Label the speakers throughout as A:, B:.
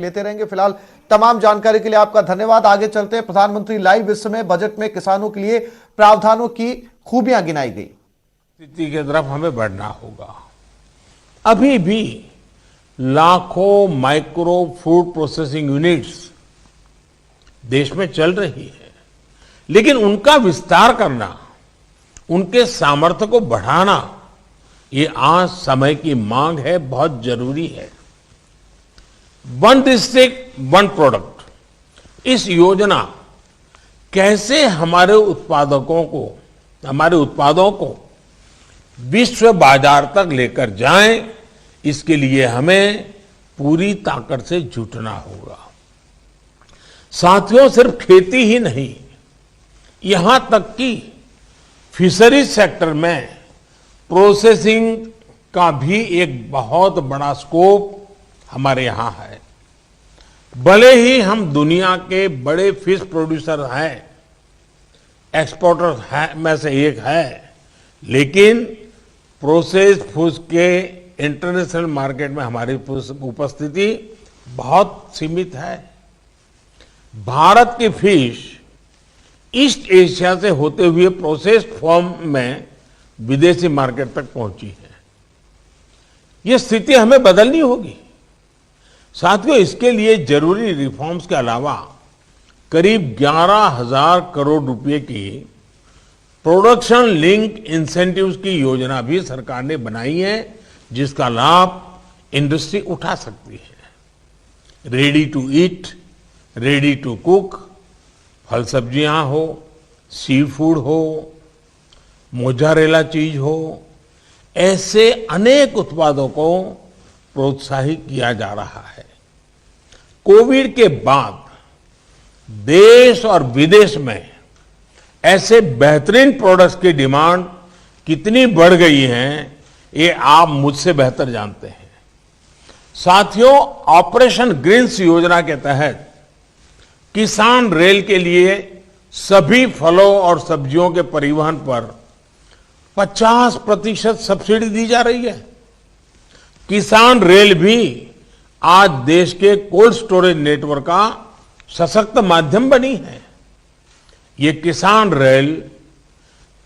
A: लेते रहेंगे। फिलहाल तमाम जानकारी के लिए आपका धन्यवाद। आगे चलते हैं। प्रधानमंत्री लाइव इस समय बजट में किसानों के लिए प्रावधानों की खूबियां गिनाई गई।
B: स्थिति की तरफ हमें बढ़ना होगा। अभी भी लाखों माइक्रो फूड प्रोसेसिंग यूनिट्स देश में चल रही है, लेकिन उनका विस्तार करना, उनके सामर्थ्य को बढ़ाना, ये आज समय की मांग है, बहुत जरूरी है। वन डिस्ट्रिक्ट वन प्रोडक्ट, इस योजना कैसे हमारे उत्पादों को विश्व बाजार तक लेकर जाएं, इसके लिए हमें पूरी ताकत से जुटना होगा। साथियों, सिर्फ खेती ही नहीं, यहां तक कि फिशरीज सेक्टर में प्रोसेसिंग का भी एक बहुत बड़ा स्कोप हमारे यहां है। भले ही हम दुनिया के बड़े फिश प्रोड्यूसर हैं, एक्सपोर्टर में से एक है, लेकिन प्रोसेस्ड फूड के इंटरनेशनल मार्केट में हमारी उपस्थिति बहुत सीमित है। भारत की फिश ईस्ट एशिया से होते हुए प्रोसेस्ड फॉर्म में विदेशी मार्केट तक पहुंची है। यह स्थिति हमें बदलनी होगी। साथियों, इसके लिए जरूरी रिफॉर्म्स के अलावा करीब 11,000 करोड़ रुपए की प्रोडक्शन लिंक इंसेंटिव्स की योजना भी सरकार ने बनाई है, जिसका लाभ इंडस्ट्री उठा सकती है। Ready to eat, ready to cook, फल सब्जियां हो, सी फूड हो, मोजारेला चीज हो, ऐसे अनेक उत्पादों को प्रोत्साहित किया जा रहा है। कोविड के बाद देश और विदेश में ऐसे बेहतरीन प्रोडक्ट्स की डिमांड कितनी बढ़ गई है, ये आप मुझसे बेहतर जानते हैं। साथियों, ऑपरेशन ग्रीन्स योजना के तहत किसान रेल के लिए सभी फलों और सब्जियों के परिवहन पर 50% सब्सिडी दी जा रही है। किसान रेल भी आज देश के कोल्ड स्टोरेज नेटवर्क का सशक्त माध्यम बनी है। ये किसान रेल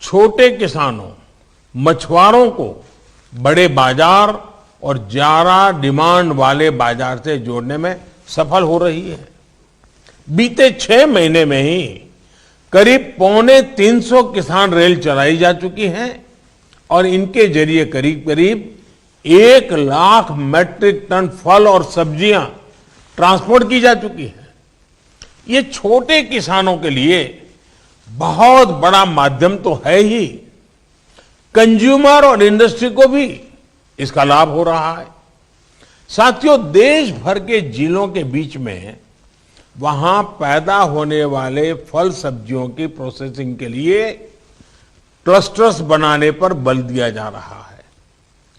B: छोटे किसानों, मछुआरों को बड़े बाजार और ज्यादा डिमांड वाले बाजार से जोड़ने में सफल हो रही है। बीते 6 महीने में ही करीब 350 किसान रेल चलाई जा चुकी हैं और इनके जरिए करीब 1 लाख मैट्रिक टन फल और सब्जियां ट्रांसपोर्ट की जा चुकी है। ये छोटे किसानों के लिए बहुत बड़ा माध्यम तो है ही, कंज्यूमर और इंडस्ट्री को भी इसका लाभ हो रहा है। साथियों, देश भर के जिलों के बीच में वहां पैदा होने वाले फल सब्जियों की प्रोसेसिंग के लिए क्लस्टर्स बनाने पर बल दिया जा रहा है।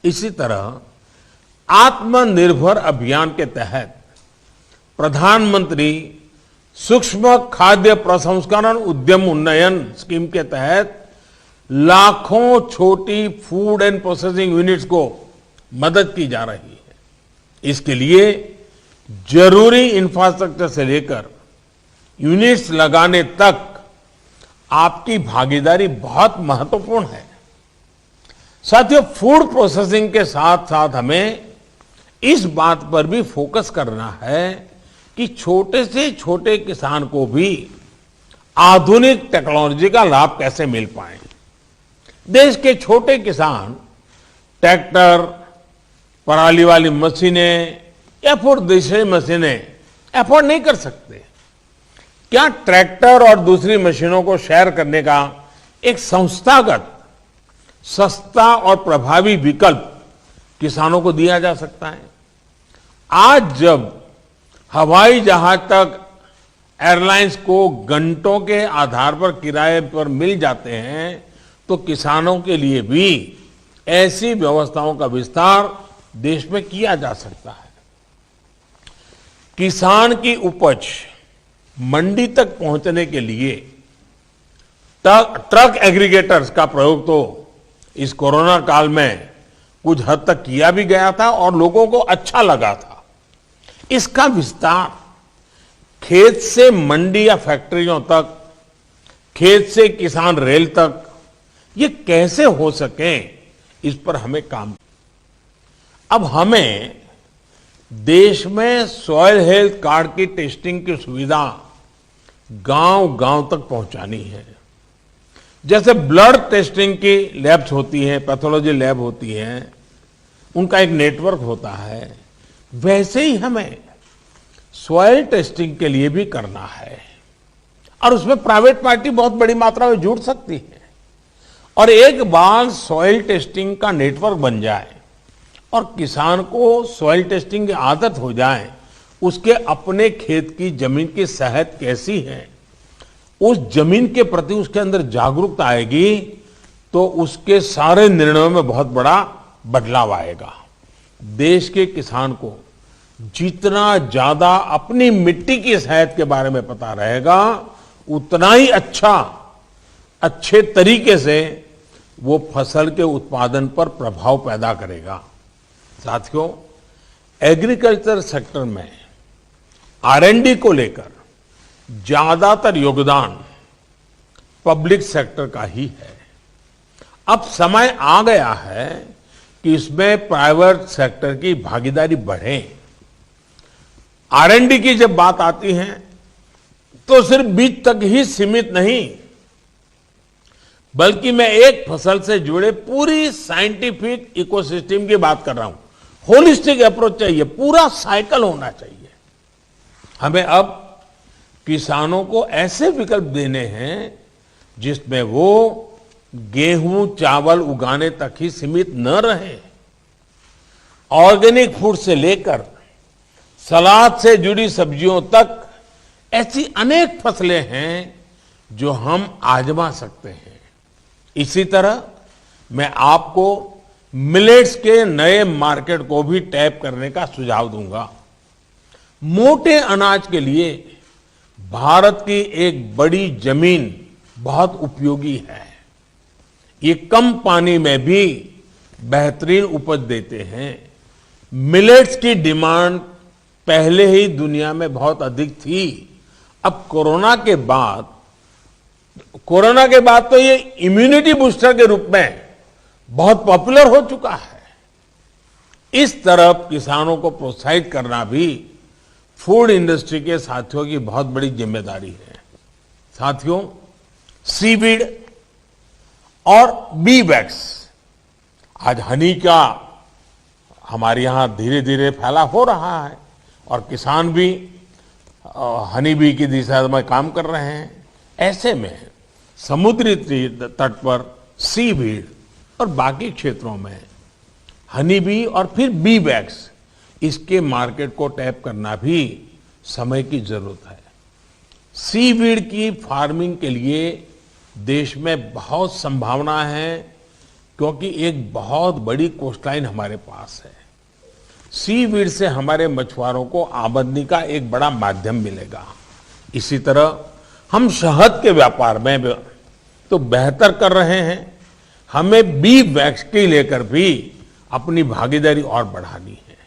B: इसी तरह आत्मनिर्भर अभियान के तहत प्रधानमंत्री सूक्ष्म खाद्य प्रसंस्करण उद्यम उन्नयन स्कीम के तहत लाखों छोटी फूड एंड प्रोसेसिंग यूनिट्स को मदद की जा रही है। इसके लिए जरूरी इंफ्रास्ट्रक्चर से लेकर यूनिट्स लगाने तक आपकी भागीदारी बहुत महत्वपूर्ण है। साथियों, फूड प्रोसेसिंग के साथ साथ हमें इस बात पर भी फोकस करना है कि छोटे से छोटे किसान को भी आधुनिक टेक्नोलॉजी का लाभ कैसे मिल पाए। देश के छोटे किसान ट्रैक्टर, पराली वाली मशीनें या फिर दूसरी मशीनें अफोर्ड नहीं कर सकते। क्या ट्रैक्टर और दूसरी मशीनों को शेयर करने का एक संस्थागत, सस्ता और प्रभावी विकल्प किसानों को दिया जा सकता है? आज जब हवाई जहाज तक एयरलाइंस को घंटों के आधार पर किराए पर मिल जाते हैं, तो किसानों के लिए भी ऐसी व्यवस्थाओं का विस्तार देश में किया जा सकता है। किसान की उपज मंडी तक पहुंचने के लिए ट्रक एग्रीगेटर्स का प्रयोग तो इस कोरोना काल में कुछ हद तक किया भी गया था और लोगों को अच्छा लगा था। इसका विस्तार खेत से मंडी या फैक्ट्रियों तक, खेत से किसान रेल तक, ये कैसे हो सके, इस पर हमें काम। अब हमें देश में सॉइल हेल्थ कार्ड की टेस्टिंग की सुविधा गांव-गांव तक पहुंचानी है। जैसे ब्लड टेस्टिंग की लैब्स होती हैं, पैथोलॉजी लैब होती हैं, उनका एक नेटवर्क होता है, वैसे ही हमें सॉइल टेस्टिंग के लिए भी करना है। और उसमें प्राइवेट पार्टी बहुत बड़ी मात्रा में जुड़ सकती है। और एक बार सॉइल टेस्टिंग का नेटवर्क बन जाए और किसान को सॉइल टेस्टिंग की आदत हो जाए, उसके अपने खेत की जमीन की सेहत कैसी है, उस जमीन के प्रति उसके अंदर जागरूकता आएगी, तो उसके सारे निर्णयों में बहुत बड़ा बदलाव आएगा। देश के किसान को जितना ज्यादा अपनी मिट्टी की सेहत के बारे में पता रहेगा, उतना ही अच्छे तरीके से वो फसल के उत्पादन पर प्रभाव पैदा करेगा। साथियों, एग्रीकल्चर सेक्टर में R&D को लेकर ज्यादातर योगदान पब्लिक सेक्टर का ही है। अब समय आ गया है कि इसमें प्राइवेट सेक्टर की भागीदारी बढ़े। R&D की जब बात आती है तो सिर्फ बीज तक ही सीमित नहीं, बल्कि मैं एक फसल से जुड़े पूरी साइंटिफिक इकोसिस्टम की बात कर रहा हूं। होलिस्टिक अप्रोच चाहिए, पूरा साइकिल होना चाहिए। हमें अब किसानों को ऐसे विकल्प देने हैं जिसमें वो गेहूं चावल उगाने तक ही सीमित न रहे। ऑर्गेनिक फूड से लेकर सलाद से जुड़ी सब्जियों तक ऐसी अनेक फसलें हैं जो हम आजमा सकते हैं। इसी तरह मैं आपको मिलेट्स के नए मार्केट को भी टैप करने का सुझाव दूंगा। मोटे अनाज के लिए भारत की एक बड़ी जमीन बहुत उपयोगी है। ये कम पानी में भी बेहतरीन उपज देते हैं। मिलेट्स की डिमांड पहले ही दुनिया में बहुत अधिक थी। अब कोरोना के बाद तो ये इम्यूनिटी बूस्टर के रूप में बहुत पॉपुलर हो चुका है। इस तरफ किसानों को प्रोत्साहित करना भी फूड इंडस्ट्री के साथियों की बहुत बड़ी जिम्मेदारी है। साथियों, सीवीड और बी वैक्स, आज हनी का हमारे यहां धीरे धीरे फैलाव हो रहा है और किसान भी हनी बी की दिशा में काम कर रहे हैं। ऐसे में समुद्री तट पर सीवीड और बाकी क्षेत्रों में हनी बी और फिर बी वैक्स, इसके मार्केट को टैप करना भी समय की जरूरत है। सीवीड की फार्मिंग के लिए देश में बहुत संभावना है, क्योंकि एक बहुत बड़ी कोस्टलाइन हमारे पास है। सीवीड से हमारे मछुआरों को आमदनी का एक बड़ा माध्यम मिलेगा। इसी तरह हम शहद के व्यापार में तो बेहतर कर रहे हैं। हमें बी वैक्स के लेकर भी अपनी भागीदारी और बढ़ानी है।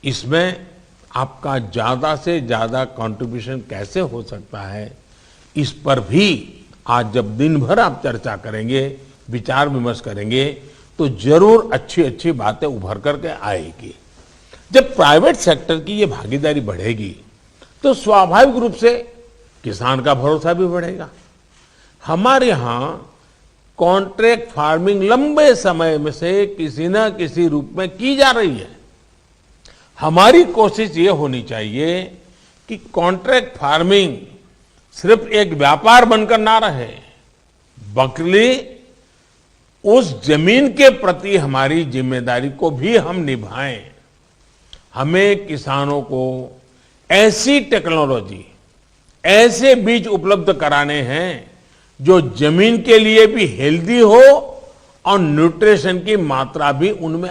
B: इसमें आपका ज्यादा से ज्यादा कंट्रीब्यूशन कैसे हो सकता है, इस पर भी आज जब दिन भर आप चर्चा करेंगे, विचार विमर्श करेंगे, तो जरूर अच्छी अच्छी बातें उभर करके आएगी। जब प्राइवेट सेक्टर की ये भागीदारी बढ़ेगी तो स्वाभाविक रूप से किसान का भरोसा भी बढ़ेगा। हमारे यहां कॉन्ट्रैक्ट फार्मिंग लंबे समय में से किसी न किसी रूप में की जा रही है। हमारी कोशिश ये होनी चाहिए कि कॉन्ट्रैक्ट फार्मिंग सिर्फ एक व्यापार बनकर ना रहे, बल्कि उस जमीन के प्रति हमारी जिम्मेदारी को भी हम निभाएं। हमें किसानों को ऐसी टेक्नोलॉजी, ऐसे बीज उपलब्ध कराने हैं जो जमीन के लिए भी हेल्दी हो और न्यूट्रिशन की मात्रा भी उनमें